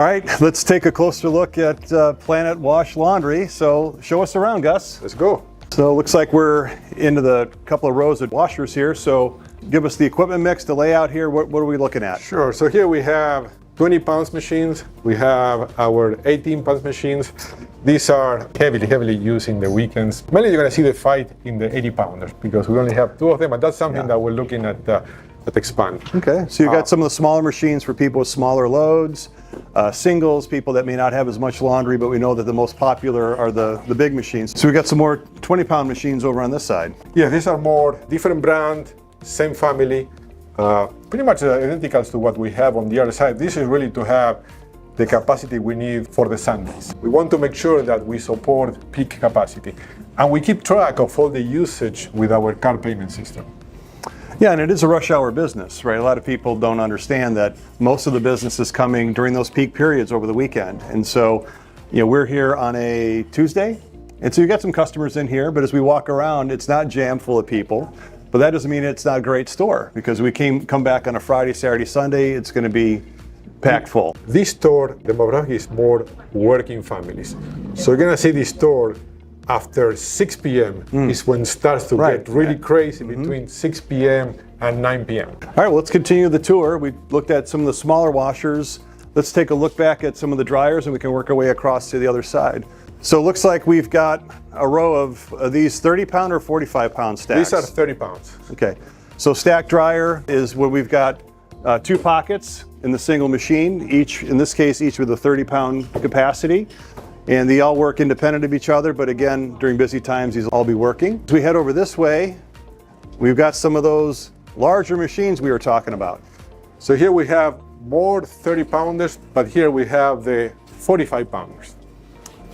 All right, let's take a closer look at Planet Wash Laundry. So show us around, Gus. Let's go. So it looks like we're into the couple of rows of washers here. So give us the equipment mix, the layout here. What are we looking at? Sure. So here we have 20 pounds machines. We have our 18 pounds machines. These are heavily used in the weekends. Mainly you're going to see the fight in the 80 pounders because we only have 2 of them, and that's something that we're looking at expand. Okay, so you've got some of the smaller machines for people with smaller loads, singles, people that may not have as much laundry, but we know that the most popular are the big machines. So we've got some more 20-pound machines over on this side. Yeah, these are more different brand, same family, pretty much identical to what we have on the other side. This is really to have the capacity we need for the Sundays. We want to make sure that we support peak capacity, and we keep track of all the usage with our card payment system. Yeah, and it is a rush hour business, right? A lot of people don't understand that most of the business is coming during those peak periods over the weekend. And so, we're here on a Tuesday, and so you got some customers in here, but as we walk around, it's not jammed full of people. But that doesn't mean it's not a great store, because we come back on a Friday, Saturday, Sunday, it's going to be packed full. This store, the demographic is more working families. So you're going to see this store after 6 p.m. is when it starts to get really crazy, between 6 p.m. and 9 p.m. All right, well, let's continue the tour. We looked at some of the smaller washers. Let's take a look back at some of the dryers, and we can work our way across to the other side. So it looks like we've got a row of these 30-pound or 45-pound stacks. These are 30 pounds. Okay, so stack dryer is where we've got 2 pockets in the single machine, in this case, each with a 30-pound capacity. And they all work independent of each other, but again, during busy times, these will all be working. As we head over this way, we've got some of those larger machines we were talking about. So here we have more 30-pounders, but here we have the 45-pounders.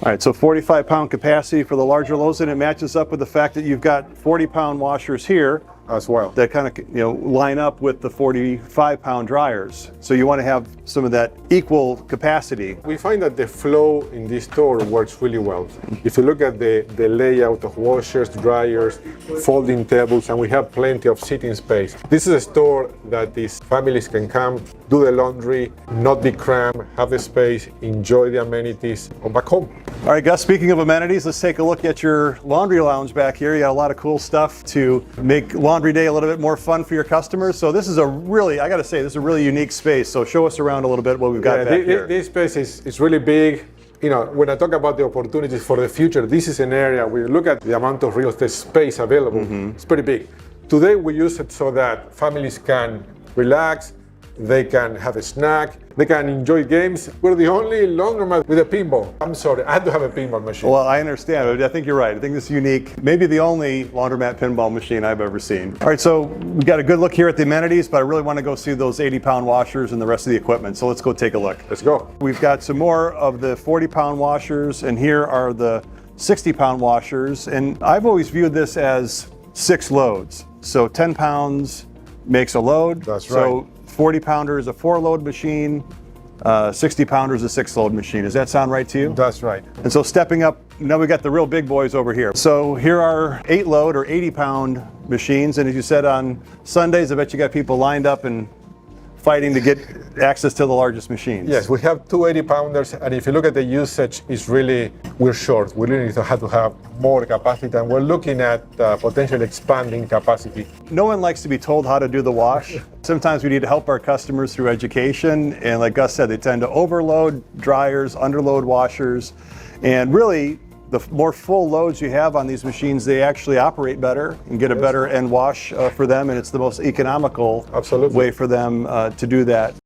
All right, so 45-pound capacity for the larger loads, and it matches up with the fact that you've got 40-pound washers here as well that kind of line up with the 45-pound dryers. So you want to have some of that equal capacity. We find that the flow in this store works really well. If you look at the layout of washers, dryers, folding tables, and we have plenty of sitting space. This is a store that these families can come, do the laundry, not be cramped, have the space, enjoy the amenities, or back home. All right, Gus, speaking of amenities, let's take a look at your laundry lounge back here. You got a lot of cool stuff to make laundry day a little bit more fun for your customers. So this is I got to say, this is a really unique space. So show us around a little bit what we've got back here. This space is really big. When I talk about the opportunities for the future, this is an area where you look at the amount of real estate space available. It's pretty big. Today we use it so that families can relax, they can have a snack, they can enjoy games. We're the only laundromat with a pinball. I'm sorry, I had to have a pinball machine. Well, I understand. I think you're right. I think this is unique. Maybe the only laundromat pinball machine I've ever seen. All right, so we got a good look here at the amenities, but I really want to go see those 80-pound washers and the rest of the equipment. So let's go take a look. Let's go. We've got some more of the 40-pound washers, and here are the 60-pound washers. And I've always viewed this as 6 loads. So 10 pounds makes a load. That's right. So 40-pounder is a 4-load machine, 60-pounder is a 6-load machine. Does that sound right to you? That's right. And so stepping up, now we got the real big boys over here. So here are 8-load or 80-pound machines, and as you said, on Sundays, I bet you got people lined up and fighting to get access to the largest machines. Yes, we have 2 80-pounders, and if you look at the usage, we're short. We really need to have more capacity, and we're looking at potentially expanding capacity. No one likes to be told how to do the wash. Sometimes we need to help our customers through education, and like Gus said, they tend to overload dryers, underload washers, and really, the more full loads you have on these machines, they actually operate better and get a better end wash for them, and it's the most economical way for them to do that.